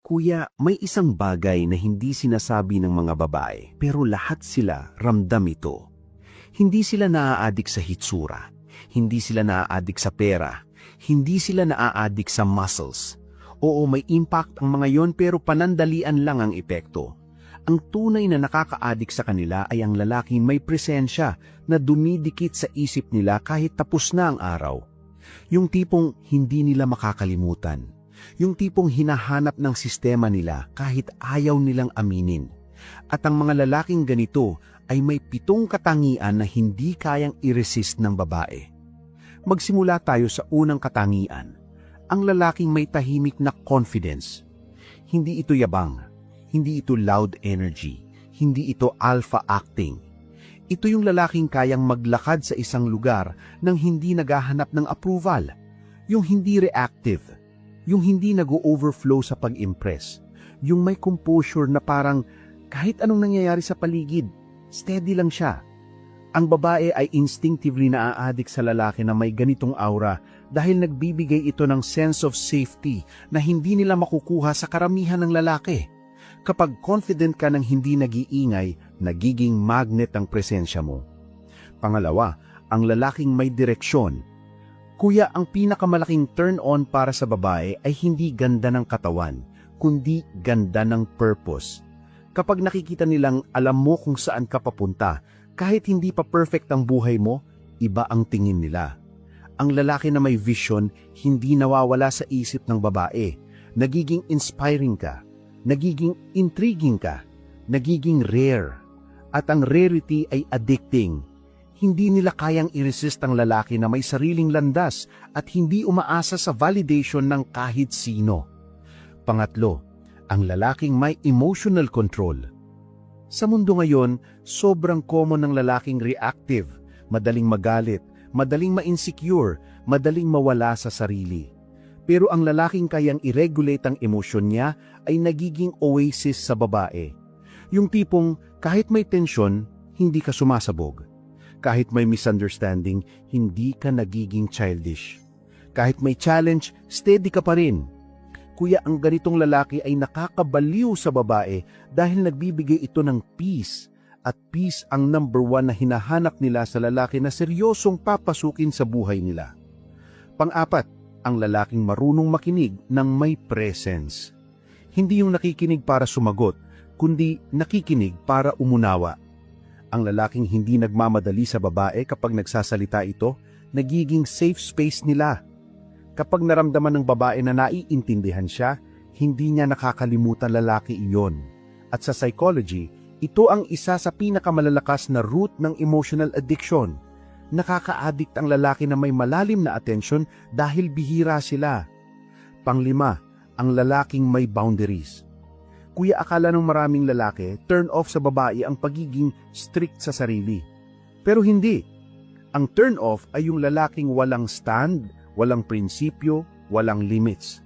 Kuya, may isang bagay na hindi sinasabi ng mga babae, pero lahat sila ramdam ito. Hindi sila naaadik sa hitsura, hindi sila naaadik sa pera, hindi sila naaadik sa muscles. Oo, may impact ang mga yon pero panandalian lang ang epekto. Ang tunay na nakakaadik sa kanila ay ang lalaking may presensya na dumidikit sa isip nila kahit tapos na ang araw. Yung tipong hindi nila makakalimutan. Yung tipong hinahanap ng sistema nila kahit ayaw nilang aminin. At ang mga lalaking ganito ay may 7 katangian na hindi kayang i-resist ng babae. Magsimula tayo sa unang katangian. Ang lalaking may tahimik na confidence. Hindi ito yabang, hindi ito loud energy, hindi ito alpha acting. Ito yung lalaking kayang maglakad sa isang lugar nang hindi naghahanap ng approval. Yung hindi reactive. Yung hindi nag-overflow sa pag-impress. Yung may composure na parang kahit anong nangyayari sa paligid, steady lang siya. Ang babae ay instinctively naaadik sa lalaki na may ganitong aura dahil nagbibigay ito ng sense of safety na hindi nila makukuha sa karamihan ng lalaki. Kapag confident ka ng hindi nag-iingay, nagiging magnet ang presensya mo. Pangalawa, ang lalaking may direksyon. Kuya, ang pinakamalaking turn-on para sa babae ay hindi ganda ng katawan, kundi ganda ng purpose. Kapag nakikita nilang alam mo kung saan ka papunta, kahit hindi pa perfect ang buhay mo, iba ang tingin nila. Ang lalaki na may vision, hindi nawawala sa isip ng babae. Nagiging inspiring ka, nagiging intriguing ka, nagiging rare. At ang rarity ay addicting. Hindi nila kayang i-resist ang lalaki na may sariling landas at hindi umaasa sa validation ng kahit sino. Pangatlo, ang lalaking may emotional control. Sa mundo ngayon, sobrang common ng lalaking reactive, madaling magalit, madaling ma-insecure, madaling mawala sa sarili. Pero ang lalaking kayang i-regulate ang emosyon niya ay nagiging oasis sa babae. Yung tipong kahit may tensyon, hindi ka sumasabog. Kahit may misunderstanding, hindi ka nagiging childish. Kahit may challenge, steady ka pa rin. Kuya, ang ganitong lalaki ay nakakabaliw sa babae dahil nagbibigay ito ng peace. At peace ang number 1 na hinahanap nila sa lalaki na seryosong papasukin sa buhay nila. Pang-4, ang lalaking marunong makinig ng may presence. Hindi yung nakikinig para sumagot, kundi nakikinig para umunawa. Ang lalaking hindi nagmamadali sa babae kapag nagsasalita ito, nagiging safe space nila. Kapag naramdaman ng babae na naiintindihan siya, hindi niya nakakalimutan lalaki iyon. At sa psychology, ito ang isa sa pinakamalalakas na root ng emotional addiction. Nakaka-addict ang lalaki na may malalim na atensyon dahil bihira sila. Pang-5, ang lalaking may boundaries. Kuya, akala ng maraming lalaki, turn off sa babae ang pagiging strict sa sarili. Pero hindi. Ang turn off ay yung lalaking walang stand, walang prinsipyo, walang limits.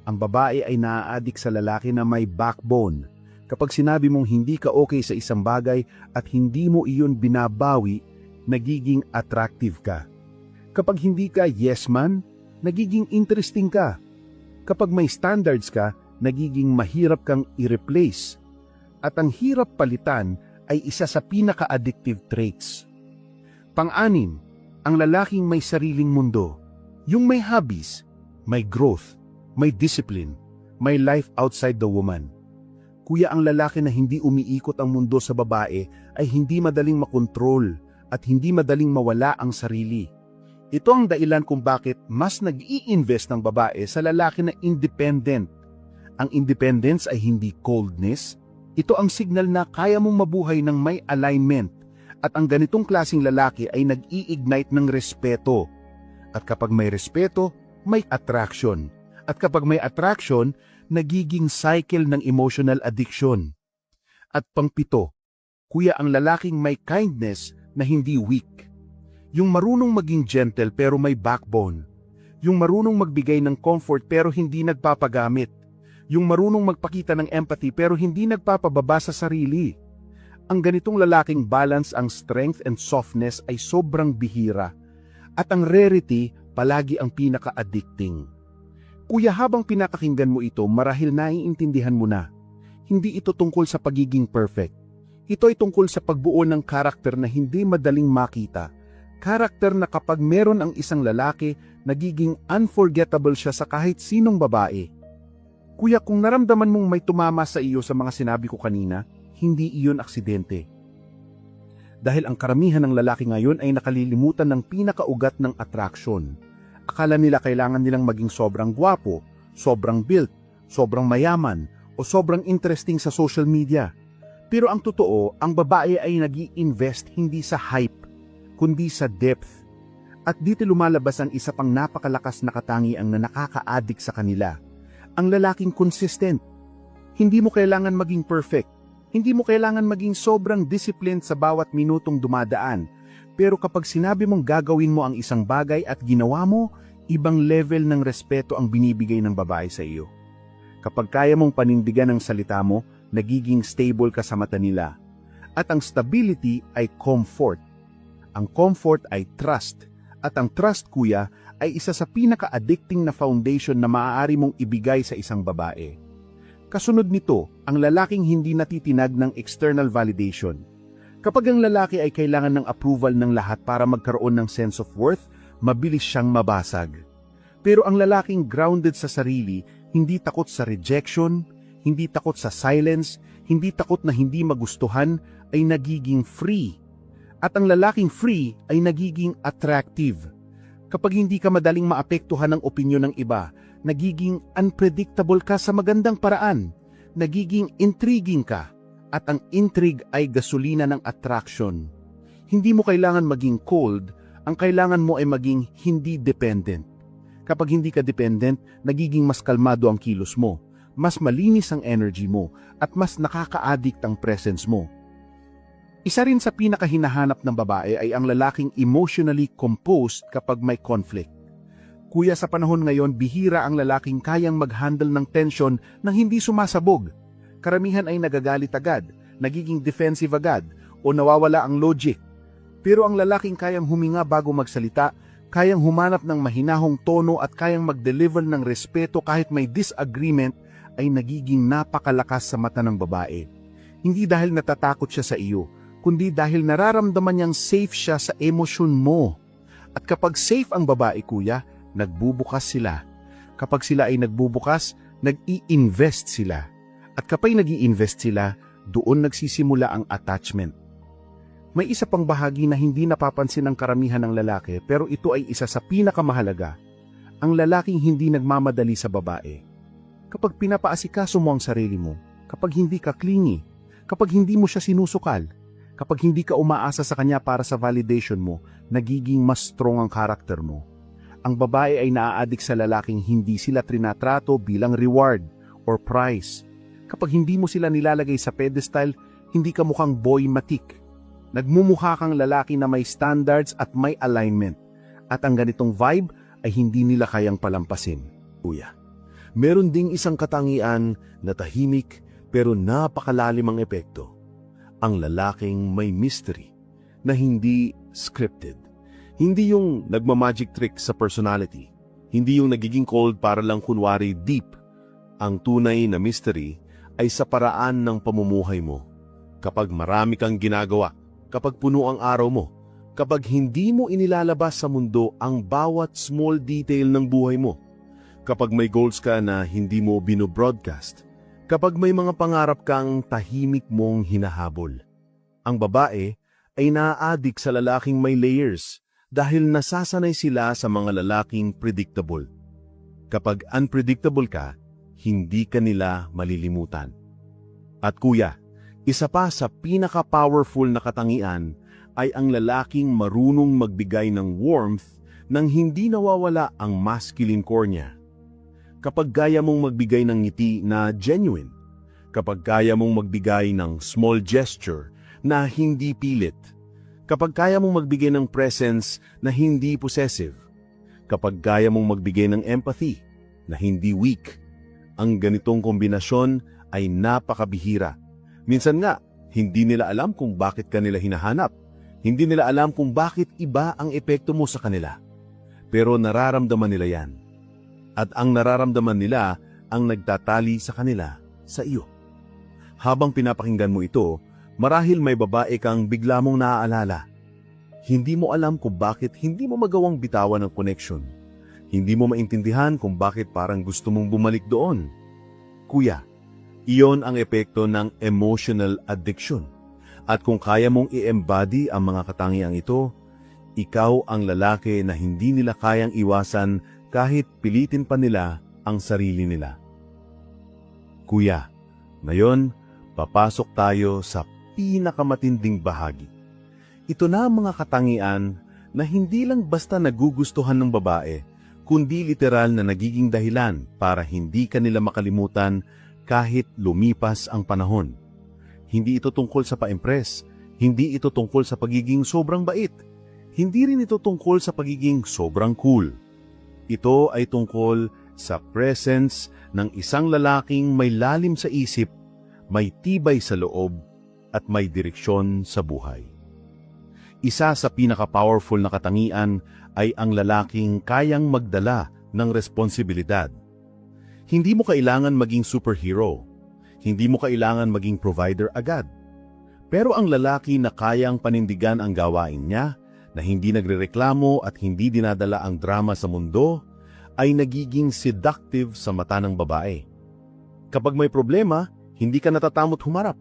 Ang babae ay naaadik sa lalaki na may backbone. Kapag sinabi mong hindi ka okay sa isang bagay at hindi mo iyon binabawi, nagiging attractive ka. Kapag hindi ka yes man, nagiging interesting ka. Kapag may standards ka, nagiging mahirap kang i-replace. At ang hirap palitan ay isa sa pinaka-addictive traits. Pang-6, ang lalaking may sariling mundo. Yung may hobbies, may growth, may discipline, may life outside the woman. Kuya, ang lalaki na hindi umiikot ang mundo sa babae ay hindi madaling makontrol at hindi madaling mawala ang sarili. Ito ang dahilan kung bakit mas nag-i-invest ng babae sa lalaki na independent. Ang independence ay hindi coldness. Ito ang signal na kaya mong mabuhay ng may alignment. At ang ganitong klaseng lalaki ay nag-i-ignite ng respeto. At kapag may respeto, may attraction. At kapag may attraction, nagiging cycle ng emotional addiction. At pang-7, kuya, ang lalaking may kindness na hindi weak. Yung marunong maging gentle pero may backbone. Yung marunong magbigay ng comfort pero hindi nagpapagamit. Yung marunong magpakita ng empathy pero hindi nagpapababa sa sarili. Ang ganitong lalaking balance ang strength and softness ay sobrang bihira. At ang rarity palagi ang pinaka-addicting. Kuya, habang pinakakinggan mo ito, marahil naiintindihan mo na. Hindi ito tungkol sa pagiging perfect. Ito ay tungkol sa pagbuo ng karakter na hindi madaling makita. Karakter na kapag meron ang isang lalaki, nagiging unforgettable siya sa kahit sinong babae. Kuya, kung naramdaman mong may tumama sa iyo sa mga sinabi ko kanina, hindi iyon aksidente. Dahil ang karamihan ng lalaki ngayon ay nakalilimutan ng pinakaugat ng attraction. Akala nila kailangan nilang maging sobrang gwapo, sobrang built, sobrang mayaman, o sobrang interesting sa social media. Pero ang totoo, ang babae ay nag-i-invest hindi sa hype, kundi sa depth. At dito lumalabas ang isa pang napakalakas na katangian na nakaka-addict sa kanila. Ang lalaking consistent. Hindi mo kailangan maging perfect. Hindi mo kailangan maging sobrang disciplined sa bawat minutong dumadaan. Pero kapag sinabi mong gagawin mo ang isang bagay at ginawa mo, ibang level ng respeto ang binibigay ng babae sa iyo. Kapag kaya mong panindigan ang salita mo, nagiging stable ka sa mata nila. At ang stability ay comfort. Ang comfort ay trust. At ang trust, kuya, ay isa sa pinaka-addicting na foundation na maaari mong ibigay sa isang babae. Kasunod nito, ang lalaking hindi natitinag ng external validation. Kapag ang lalaki ay kailangan ng approval ng lahat para magkaroon ng sense of worth, mabilis siyang mabasag. Pero ang lalaking grounded sa sarili, hindi takot sa rejection, hindi takot sa silence, hindi takot na hindi magustuhan, ay nagiging free. At ang lalaking free ay nagiging attractive. Kapag hindi ka madaling maapektuhan ng opinyon ng iba, nagiging unpredictable ka sa magandang paraan, nagiging intriguing ka, at ang intrigue ay gasolina ng attraction. Hindi mo kailangan maging cold, ang kailangan mo ay maging hindi dependent. Kapag hindi ka dependent, nagiging mas kalmado ang kilos mo, mas malinis ang energy mo, at mas nakaka-addict ang presence mo. Isa rin sa pinakahinahanap ng babae ay ang lalaking emotionally composed kapag may conflict. Kuya, sa panahon ngayon, bihira ang lalaking kayang mag-handle ng tension nang hindi sumasabog. Karamihan ay nagagalit agad, nagiging defensive agad, o nawawala ang logic. Pero ang lalaking kayang huminga bago magsalita, kayang humanap ng mahinahong tono at kayang mag-deliver ng respeto kahit may disagreement, ay nagiging napakalakas sa mata ng babae. Hindi dahil natatakot siya sa iyo, kundi dahil nararamdaman niyang safe siya sa emosyon mo. At kapag safe ang babae, kuya, nagbubukas sila. Kapag sila ay nagbubukas, nag-i-invest sila. At kapag nag-i-invest sila, doon nagsisimula ang attachment. May isa pang bahagi na hindi napapansin ng karamihan ng lalaki, pero ito ay isa sa pinakamahalaga. Ang lalaking hindi nagmamadali sa babae. Kapag pinapaasikaso mo ang sarili mo, kapag hindi ka clingy, kapag hindi mo siya sinusukal, kapag hindi ka umaasa sa kanya para sa validation mo, nagiging mas strong ang karakter mo. Ang babae ay naa-addict sa lalaking hindi sila trinatrato bilang reward or prize. Kapag hindi mo sila nilalagay sa pedestal, hindi ka mukhang boy matik. Nagmumukha kang lalaki na may standards at may alignment. At ang ganitong vibe ay hindi nila kayang palampasin. Kuya, meron ding isang katangian na tahimik pero napakalalim ang epekto. Ang lalaking may mystery na hindi scripted. Hindi yung nagmamagic trick sa personality. Hindi yung nagiging cold para lang kunwari deep. Ang tunay na mystery ay sa paraan ng pamumuhay mo. Kapag marami kang ginagawa, kapag puno ang araw mo, kapag hindi mo inilalabas sa mundo ang bawat small detail ng buhay mo, kapag may goals ka na hindi mo binobroadcast, kapag may mga pangarap kang tahimik mong hinahabol. Ang babae ay naa-addict sa lalaking may layers, dahil nasasanay sila sa mga lalaking predictable. Kapag unpredictable ka, hindi ka nila malilimutan. At kuya, isa pa sa pinaka-powerful na katangian ay ang lalaking marunong magbigay ng warmth nang hindi nawawala ang masculine core niya. Kapag kaya mong magbigay ng ngiti na genuine, kapag kaya mong magbigay ng small gesture na hindi pilit, kapag kaya mong magbigay ng presence na hindi possessive, kapag kaya mong magbigay ng empathy na hindi weak, ang ganitong kombinasyon ay napakabihira. Minsan nga, hindi nila alam kung bakit kanila hinahanap. Hindi nila alam kung bakit iba ang epekto mo sa kanila. Pero nararamdaman nila yan. At ang nararamdaman nila ang nagtatali sa kanila sa iyo. Habang pinapakinggan mo ito, marahil may babae kang bigla mong naaalala. Hindi mo alam kung bakit hindi mo magawang bitawan ang connection. Hindi mo maintindihan kung bakit parang gusto mong bumalik doon. Kuya, iyon ang epekto ng emotional addiction. At kung kaya mong i-embody ang mga katangiang ito, ikaw ang lalaki na hindi nila kayang iwasan kahit pilitin pa nila ang sarili nila. Kuya, ngayon, papasok tayo sa pinakamatinding bahagi. Ito na ang mga katangian na hindi lang basta nagugustuhan ng babae, kundi literal na nagiging dahilan para hindi ka nila makalimutan kahit lumipas ang panahon. Hindi ito tungkol sa pa-impress, hindi ito tungkol sa pagiging sobrang bait, hindi rin ito tungkol sa pagiging sobrang cool. Ito ay tungkol sa presence ng isang lalaking may lalim sa isip, may tibay sa loob, at may direksyon sa buhay. Isa sa pinaka-powerful na katangian ay ang lalaking kayang magdala ng responsibilidad. Hindi mo kailangan maging superhero. Hindi mo kailangan maging provider agad. Pero ang lalaki na kayang panindigan ang gawain niya, na hindi nagrereklamo at hindi dinadala ang drama sa mundo, ay nagiging seductive sa mata ng babae. Kapag may problema, hindi ka natatamot humarap.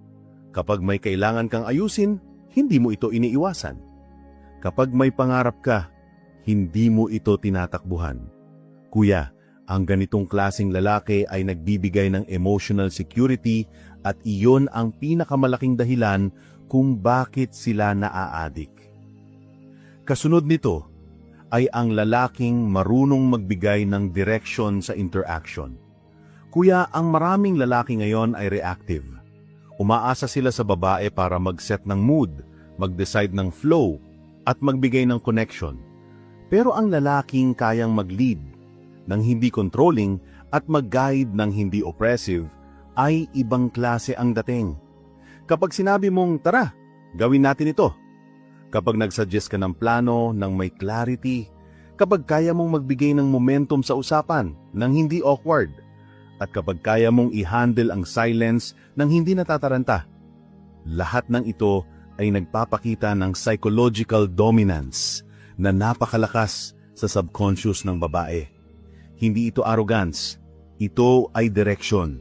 Kapag may kailangan kang ayusin, hindi mo ito iniiwasan. Kapag may pangarap ka, hindi mo ito tinatakbuhan. Kuya, ang ganitong klaseng lalaki ay nagbibigay ng emotional security at iyon ang pinakamalaking dahilan kung bakit sila naaadik. Kasunod nito ay ang lalaking marunong magbigay ng direksyon sa interaction. Kuya, ang maraming lalaki ngayon ay reactive. Umaasa sila sa babae para mag-set ng mood, mag-decide ng flow, at magbigay ng connection. Pero ang lalaking kayang mag-lead, ng hindi controlling, at mag-guide ng hindi oppressive, ay ibang klase ang dating. Kapag sinabi mong, tara, gawin natin ito. Kapag nagsuggest ka ng plano, ng may clarity, kapag kaya mong magbigay ng momentum sa usapan, ng hindi awkward, at kapag kaya mong i-handle ang silence ng hindi natataranta. Lahat ng ito ay nagpapakita ng psychological dominance na napakalakas sa subconscious ng babae. Hindi ito arrogance, ito ay direction,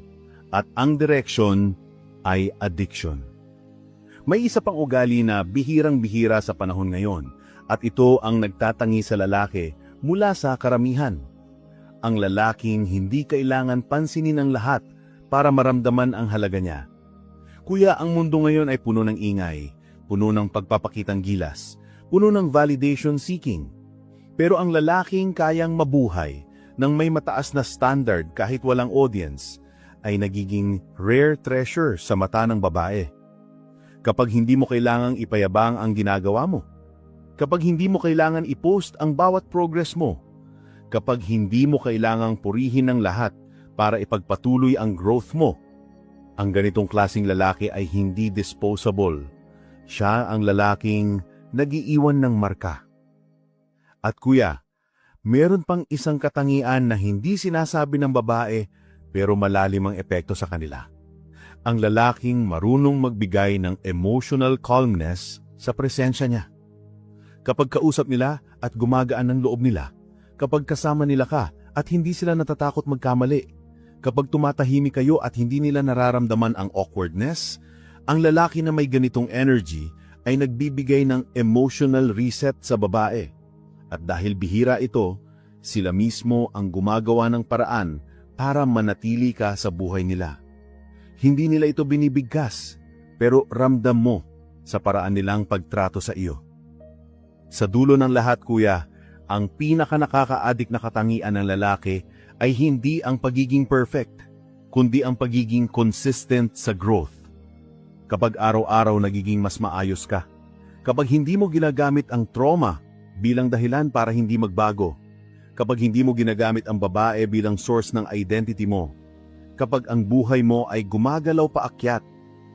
at ang direction ay addiction. May isa pang ugali na bihirang-bihira sa panahon ngayon at ito ang nagtatangi sa lalaki mula sa karamihan. Ang lalaking hindi kailangan pansinin ang lahat para maramdaman ang halaga niya. Kuya, ang mundo ngayon ay puno ng ingay, puno ng pagpapakitang gilas, puno ng validation seeking. Pero ang lalaking kayang mabuhay ng may mataas na standard kahit walang audience ay nagiging rare treasure sa mata ng babae. Kapag hindi mo kailangang ipayabang ang ginagawa mo, kapag hindi mo kailangan i-post ang bawat progress mo, kapag hindi mo kailangang purihin ng lahat para ipagpatuloy ang growth mo, ang ganitong klaseng lalaki ay hindi disposable. Siya ang lalaking nag-iiwan ng marka. At kuya, meron pang isang katangian na hindi sinasabi ng babae pero malalim ang epekto sa kanila. Ang lalaking marunong magbigay ng emotional calmness sa presensya niya. Kapag kausap nila at gumagaan ng loob nila, kapag kasama nila ka at hindi sila natatakot magkamali, kapag tumatahimik kayo at hindi nila nararamdaman ang awkwardness, ang lalaki na may ganitong energy ay nagbibigay ng emotional reset sa babae. At dahil bihira ito, sila mismo ang gumagawa ng paraan para manatili ka sa buhay nila. Hindi nila ito binibigkas, pero ramdam mo sa paraan nilang pagtrato sa iyo. Sa dulo ng lahat, kuya, ang pinaka-nakaka-addict na katangian ng lalaki ay hindi ang pagiging perfect, kundi ang pagiging consistent sa growth. Kapag araw-araw nagiging mas maayos ka, kapag hindi mo ginagamit ang trauma bilang dahilan para hindi magbago, kapag hindi mo ginagamit ang babae bilang source ng identity mo, kapag ang buhay mo ay gumagalaw paakyat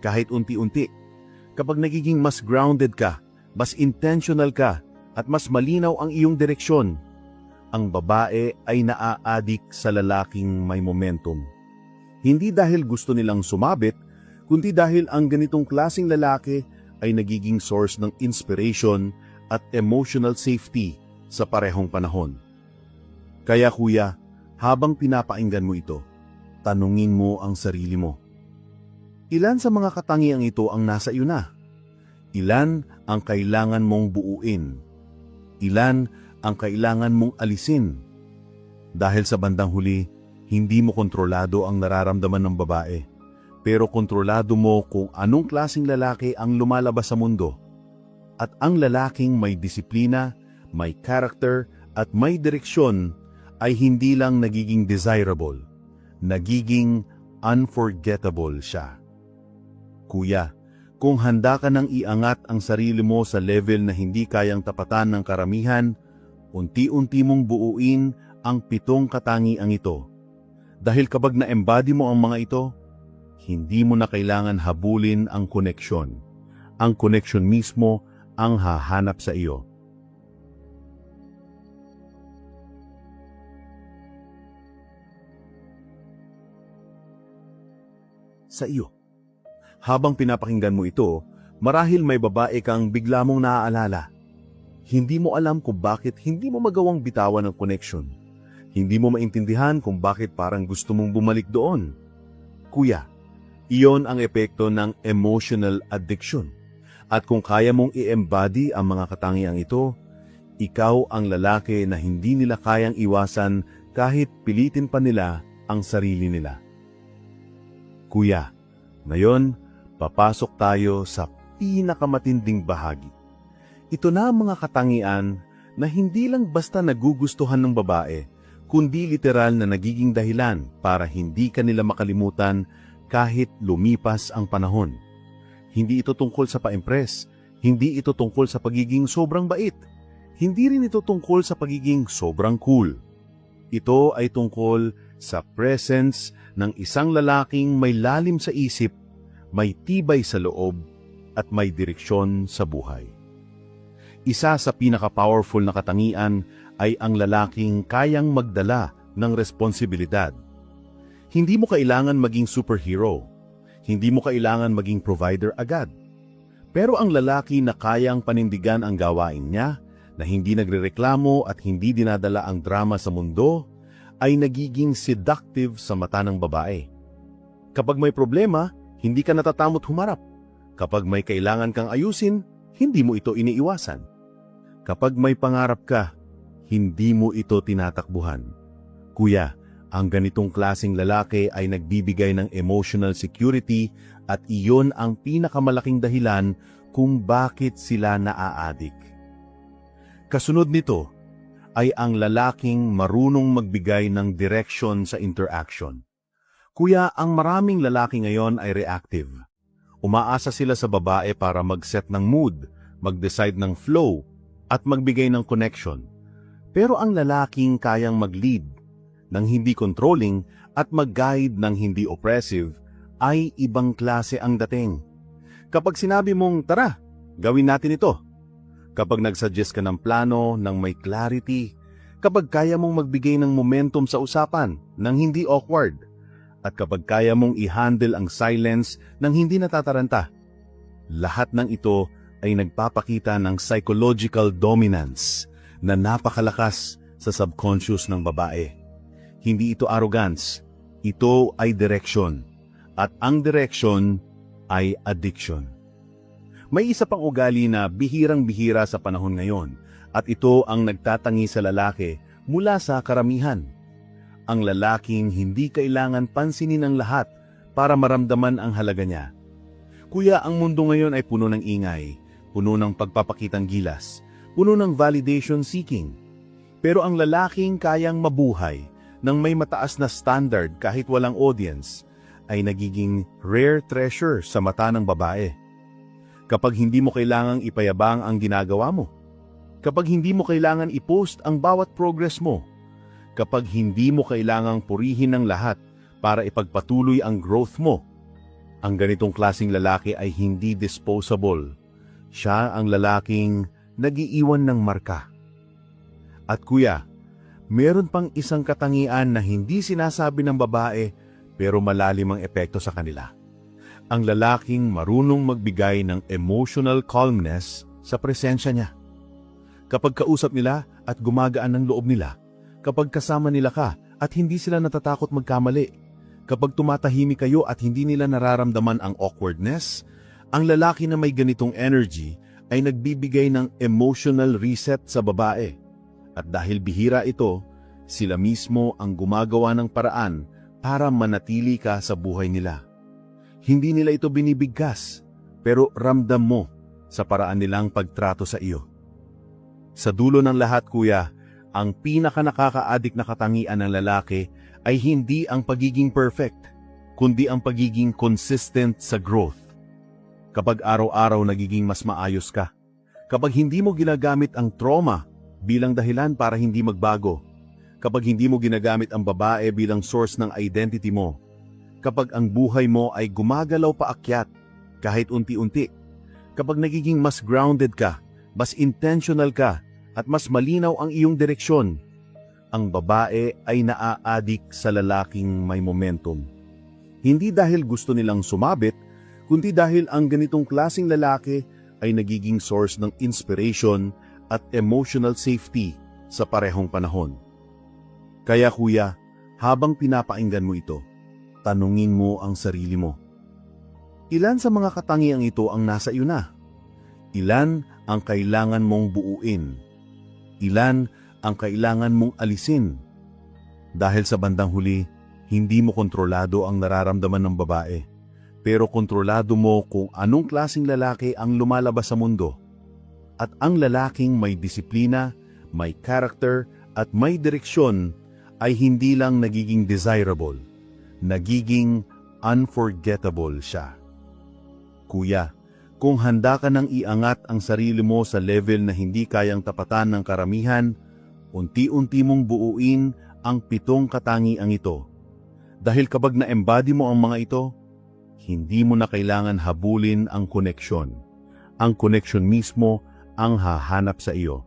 kahit unti-unti, kapag nagiging mas grounded ka, mas intentional ka, at mas malinaw ang iyong direksyon, ang babae ay naa-addict sa lalaking may momentum. Hindi dahil gusto nilang sumabit, kundi dahil ang ganitong klaseng lalaki ay nagiging source ng inspiration at emotional safety sa parehong panahon. Kaya kuya, habang pinapakinggan mo ito, tanungin mo ang sarili mo. Ilan sa mga katangiang ito ang nasa iyo na? Ilan ang kailangan mong buuin? Ilan ang kailangan mong alisin? Dahil sa bandang huli, hindi mo kontrolado ang nararamdaman ng babae, pero kontrolado mo kung anong klaseng lalaki ang lumalabas sa mundo. At ang lalaking may disiplina, may character, at may direksyon ay hindi lang nagiging desirable, nagiging unforgettable siya. Kuya, kung handa ka nang iangat ang sarili mo sa level na hindi kayang tapatan ng karamihan, unti-unti mong buuin ang 7 katangiang ito. Dahil kapag na-embody mo ang mga ito, hindi mo na kailangan habulin ang koneksyon. Ang koneksyon mismo ang hahanap sa iyo. Sa iyo. Habang pinapakinggan mo ito, marahil may babae kang bigla mong naaalala. Hindi mo alam kung bakit hindi mo magawang bitawan ang connection. Hindi mo maintindihan kung bakit parang gusto mong bumalik doon. Kuya, iyon ang epekto ng emotional addiction. At kung kaya mong i-embody ang mga katangiang ito, ikaw ang lalaki na hindi nila kayang iwasan kahit pilitin pa nila ang sarili nila. Kuya, ngayon, papasok tayo sa pinakamatinding bahagi. Ito na ang mga katangian na hindi lang basta nagugustuhan ng babae, kundi literal na nagiging dahilan para hindi ka nila makalimutan kahit lumipas ang panahon. Hindi ito tungkol sa pa-impress, hindi ito tungkol sa pagiging sobrang bait, hindi rin ito tungkol sa pagiging sobrang cool. Ito ay tungkol sa presence ng isang lalaking may lalim sa isip, may tibay sa loob, at may direksyon sa buhay. Isa sa pinaka-powerful na katangian ay ang lalaking kayang magdala ng responsibilidad. Hindi mo kailangan maging superhero. Hindi mo kailangan maging provider agad. Pero ang lalaki na kayang panindigan ang gawain niya, na hindi nagrereklamo at hindi dinadala ang drama sa mundo, ay nagiging seductive sa mata ng babae. Kapag may problema, hindi ka natatamot humarap. Kapag may kailangan kang ayusin, hindi mo ito iniiwasan. Kapag may pangarap ka, hindi mo ito tinatakbuhan. Kuya, ang ganitong klaseng lalaki ay nagbibigay ng emotional security at iyon ang pinakamalaking dahilan kung bakit sila naa-addict. Kasunod nito ay ang lalaking marunong magbigay ng direction sa interaction. Kuya, ang maraming lalaki ngayon ay reactive. Umaasa sila sa babae para mag-set ng mood, mag-decide ng flow, at magbigay ng connection. Pero ang lalaking kayang mag-lead ng hindi controlling at mag-guide ng hindi oppressive ay ibang klase ang dating. Kapag sinabi mong, tara, gawin natin ito. Kapag nag-suggest ka ng plano ng may clarity, kapag kaya mong magbigay ng momentum sa usapan ng hindi awkward, at kapag kaya mong i-handle ang silence ng hindi natataranta, lahat ng ito ay nagpapakita ng psychological dominance na napakalakas sa subconscious ng babae. Hindi ito arrogance, ito ay direction, at ang direction ay addiction. May isa pang ugali na bihirang-bihira sa panahon ngayon, at ito ang nagtatangi sa lalaki mula sa karamihan. Ang lalaking hindi kailangan pansinin ng lahat para maramdaman ang halaga niya. Kuya, ang mundo ngayon ay puno ng ingay, puno ng pagpapakitang gilas, puno ng validation seeking. Pero ang lalaking kayang mabuhay ng may mataas na standard kahit walang audience ay nagiging rare treasure sa mata ng babae. Kapag hindi mo kailangang ipayabang ang ginagawa mo, kapag hindi mo kailangan i-post ang bawat progress mo, kapag hindi mo kailangang purihin ng lahat para ipagpatuloy ang growth mo, ang ganitong klaseng lalaki ay hindi disposable. Siya ang lalaking nag-iiwan ng marka. At kuya, Meron pang isang katangian na hindi sinasabi ng babae pero malalim ang epekto sa kanila. Ang lalaking marunong magbigay ng emotional calmness sa presensya niya. Kapag kausap nila at gumagaan ng loob nila, kapag kasama nila ka at hindi sila natatakot magkamali, kapag tumatahimik kayo at hindi nila nararamdaman ang awkwardness, ang lalaki na may ganitong energy ay nagbibigay ng emotional reset sa babae. At dahil bihira ito, sila mismo ang gumagawa ng paraan para manatili ka sa buhay nila. Hindi nila ito binibigkas, pero ramdam mo sa paraan nilang pagtrato sa iyo. Sa dulo ng lahat, kuya, ang pinaka-nakaka-addict na katangian ng lalaki ay hindi ang pagiging perfect, kundi ang pagiging consistent sa growth. Kapag araw-araw nagiging mas maayos ka, kapag hindi mo ginagamit ang trauma bilang dahilan para hindi magbago, kapag hindi mo ginagamit ang babae bilang source ng identity mo, kapag ang buhay mo ay gumagalaw paakyat kahit unti-unti, kapag nagiging mas grounded ka, mas intentional ka, at mas malinaw ang iyong direksyon, ang babae ay naa-addict sa lalaking may momentum. Hindi dahil gusto nilang sumabit, kundi dahil ang ganitong klaseng lalaki ay nagiging source ng inspiration at emotional safety sa parehong panahon. Kaya kuya, habang pinapakinggan mo ito, tanungin mo ang sarili mo. Ilan sa mga katangiang ito ang nasa iyo na? Ilan ang kailangan mong buuin? Ilan ang kailangan mong alisin? Dahil sa bandang huli, hindi mo kontrolado ang nararamdaman ng babae, pero kontrolado mo kung anong klaseng lalaki ang lumalabas sa mundo. At ang lalaking may disiplina, may character, at may direksyon ay hindi lang nagiging desirable, nagiging unforgettable siya. Kuya, kung handa ka nang iangat ang sarili mo sa level na hindi kayang tapatan ng karamihan, unti-unti mong buuin ang 7 katangiang ito. Dahil kapag na-embody mo ang mga ito, hindi mo na kailangan habulin ang koneksyon. Ang koneksyon mismo ang hahanap sa iyo.